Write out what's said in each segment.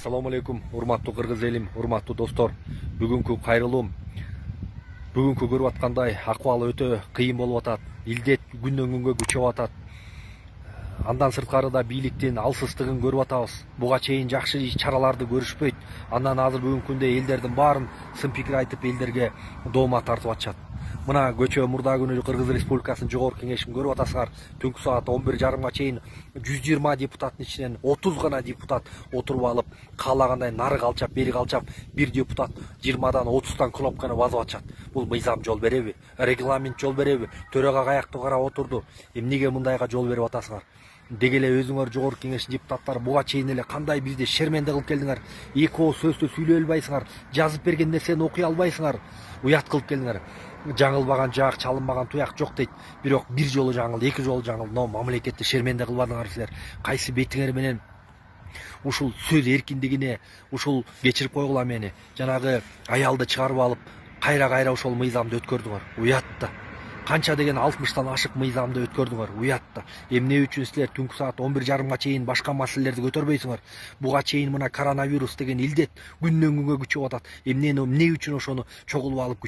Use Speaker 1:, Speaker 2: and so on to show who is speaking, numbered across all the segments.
Speaker 1: Assalamu alaikum, урматтуу кыргыз элим, урматтуу достор. Бүгүнкү кайрылуум. Бүгүнкү көрүп аткандай акыбалы өтө кыйын болуп атат. Илдет күндөн күнгө күчөп атат. Андан сырткары да бийликтин алсыздыгын көрүп атабыз. Буга чейин жакшы чараларды көрүшпөйт. Андан азыр бүгүнкү күндө элдердин баарын сын пикир айтып элдерге доомат тартып атышат. Мына көчө мурда күнү Кыргыз Республикасынын жогорку кеңешин көрүп атасыңар. Түнкү саат 11:30 чейин 120 депутаттын ичинен 30 гана депутат отуруп алып, каалагандай нары калчап, бери калчап, бир депутат 20дан 30тан кнопканы басып атышат. Бул мыйзам жол береби? Регламент жол береби? Төрага каяктуу карап отурду. Эмнеге мындайга жол берип атасыңар? Деги эле өзүңөр жогорку кеңештин депутаттары буга чейин эле кандай бизди шерменде кылып келдиңер? Эки ооз сөздү сүйлөй албайсыңар, жазып берген нерсени окуй албайсыңар. Уят кылып келдиңер. Жаңылбаган жак, чалынбаган туяк жок дейт. Бирок бир жолу жаңылды, эки жолу жаңылды. Но мамлекетти шерменде кылбадыңар силер. Кайсы бетиңер менен ушул сөз эркиндигине, ушул кечирип койгула мени, жанагы аялды чыгарып алып, кайра ошол мыйзамды өткөрдүңөр. Уят да. Канча деген 60тан ашык мыйзамды өткөрдүңөр. Уят да. Эмне үчүн силер түнкү саат 11:30 чейин башка маселелерди көтөрбөйсүңөр? Буга чейин мына коронавирус деген илдет күндөн күнгө күчөп атат. Эмне үчүн ошону чогулуп алып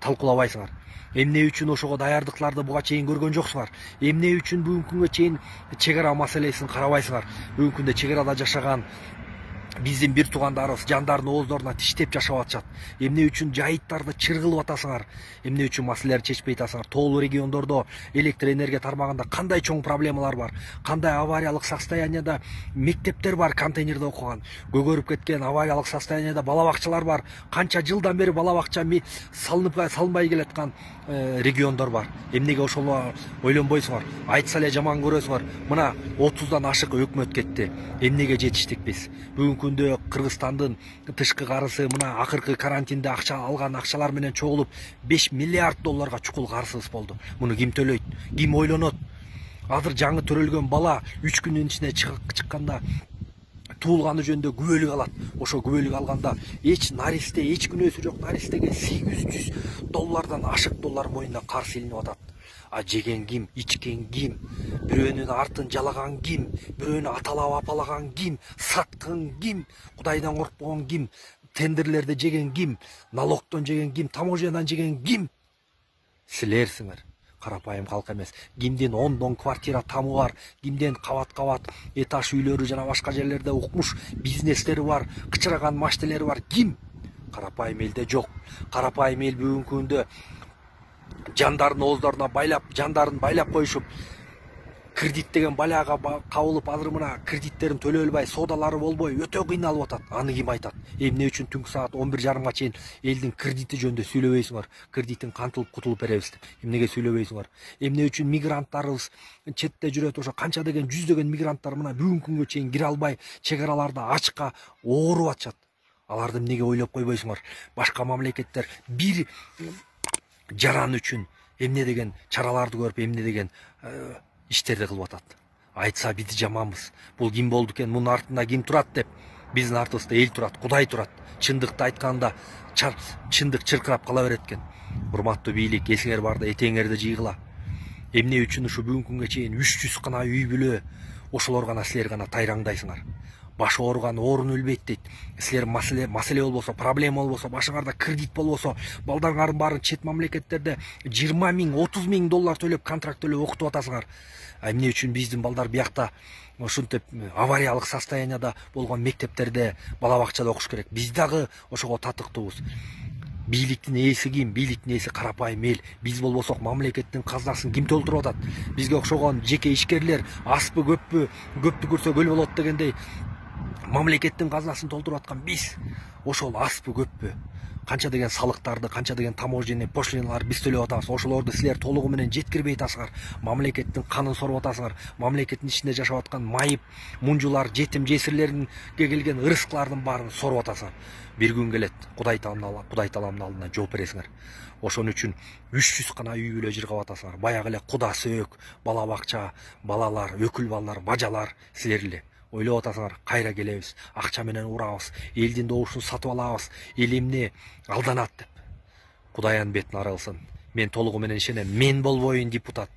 Speaker 1: талкуулабайсыңар? Эмне үчүн ошого даярдыкларды буга чейин көргөн жоксуңар? Эмне үчүн бүгүнкү күнгө чейин чек ара маселесин карабайсыңар? Бүгүнкү күндө чек арада жашаган биздин бир туугандарыбыз жандардын ооздоруна тиштеп жашап атышат. Эмне үчүн жайыттарды чыргылып атасыңар? Эмне үчүн маселелерди чечпей атасыңар? Тоолуу региондордо электр энергия тармагында кандай чоң проблемалар бар? Кандай авариялык состоянияда мектептер бар контейнерде окуган? Көгөрүп кеткен авариялык состоянияда бала бакчалар бар. Канча жылдан бери бала бакча салынбай келаткан региондор бар. Эмнеге ошоло ойлонбойсуңар? Айтса эле жаман көрөсүңөр. Мына 30дан ашык өкмөт кетти. Эмнеге жетиштик биз? Бүгүнкү күндө Кыргызстандын тышкы карызы мына акыркы карантинде акча алган акчалар менен чогулуп 5 миллиард долларга чукул карызыбыз болду. Муну ким төлөйт? Ким ойлонот? Азыр жаңы төрөлгөн бала 3 күндүн ичинде чыкканда туулганы жөнүндө күбөлүк алат. Ошо күбөлүк алганда эч наристе, эч күнөөсү жок наристеге 800 доллардан ашык доллар моюнда карыз илинип атат. А жеген ким, ичкен ким, бирөөнүн артын жалаган ким, бирөөнү аталап апалаган ким, саткан ким, Кудайдан коркпогон ким, тендерлерди жеген ким, налогтон жеген ким, таможнядан жеген ким? Силерсиңер. Карапайым калк эмес. Кимдин 10 квартира тамы бар, кимден кабат этаж үйлөрү жана башка жерлерде укмуш бизнестери бар, кычыраган маштелери бар? Ким? Карапайым элде жок. Карапайым эл бүгүнкү күндө жандардын ооздоруна жандарын байлап коюшуп, кредит деген балага кабылып, азыр мына кредиттерин төлөй албай, соодалары болбой өтө кыйналып атат. Аны ким айтат? Эмне үчүн түнкү саат 11:30 чейин элдин кредити жөнүндө сүйлөбөйсүңөр? Кредитин кантылып кутулуп беребиз деп. Эмнеге сүйлөбөйсүңөр? Эмне үчүн мигранттарыбыз четте жүрөт? Ошо канча деген жүздөгөн мигранттар мына бүгүнкү күнгө чейин кире албай, чек араларда ачка ооруп атышат. Аларды эмнеге ойлоп койбойсуңар? Башка мамлекеттер бир жаран үчүн эмне деген чараларды көрүп, эмне деген иштерди кылып атат. Айтса биз жаманбыз. Бул ким болду экен? Мунун артында ким турат деп. Биздин артыбызда эл турат, Кудай турат. Чындыкты айтканда чындык чыркырап кала берет экен. Урматтуу бийлик, эсиңер барда этеңерди жыйгыла. Эмне үчүн ушу бүгүнкү күнгө чейин 300 гана үй бүлө, ошолор гана силер гана тайраңдайсыңар? Башы ооруган оорун өлбөйт дейт. Силер маселе болбосо, проблема болбосо, башыңарда кредит болбосо, балдарыңардын баарын чет мамлекеттерде 20 000, 30 000 доллар төлөп, контракт төлөп окутуп атасыңар. Эмне үчүн биздин балдар биякта ушинтип авариялык состоянияда болгон мектептерде, бала бакчада окуш керек? Биз дагы ошого татыктуубуз. Бийликтин ээси ким? Бийликтин ээси карапайым эл. Биз болбосок мамлекеттин казнасын ким толтуруп атат? Бизге окшогон жеке ишкерлер аспы көппү көрсө көл болот дегендей мамлекеттин казнасын толтуруп аткан биз. Ошол аспы көппү? Канча деген салыктарды, канча деген таможенный пошлиналарды биз төлөп атабыз. Ошолорду силер толугу менен жеткирбей атасыңар. Мамлекеттин канын соруп атасыңар. Мамлекеттин ичинде жашап аткан майып, мунжулар, жетим жесирлерге келген ырыскылардын баарын соруп атасыңар. Бир күн келет, Кудай таламдын алдына жооп бересиңер. Ошон үчүн 300 гана үй бүлө жыргап атасыңар. Баягы эле куда сөөк, бала бакча, балалар, өкүл балдар, бажалар силер эле. Ойлоп атасыңар, кайра келебиз, акча менен урабыз, элдин добушун сатып алабыз, эл эмне алданат деп. Кудайын бетин ара кылсын. Мен толугу менен ишенем, мен болбойн депутат.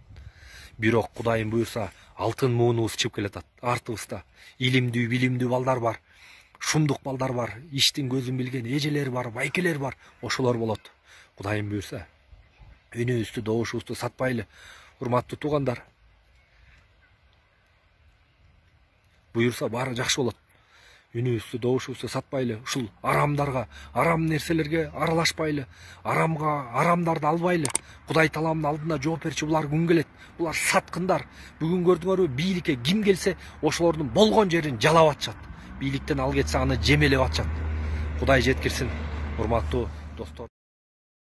Speaker 1: Бирок Кудайым буйрса, алтын муунубуз чыгып келатат. Артыбызда илимдүү, билимдүү балдар бар. шумдук балдар бар, иштин көзүн билген эжелер бар, байкелер бар, ошолор болот. Кудайым буйрса, үнүбүздү, добушубузду сатпайлы, урматтуу туугандар. Буйрса баары жакшы болот. Үнүбүздү, добушубузду сатпайлы, ушул арамдарга, арам нерселерге аралашпайлы, арамдарды албайлы. Кудай таламдын алдында жооп берчү, булар күн келет. Булар саткындар. Бүгүн көрдүңөрбү, бийликке ким келсе, ошолордун болгон жерин жалап атышат. Бийликтен ал кетсе аны жемелеп атышат. Кудай жеткирсин, урматтуу достор.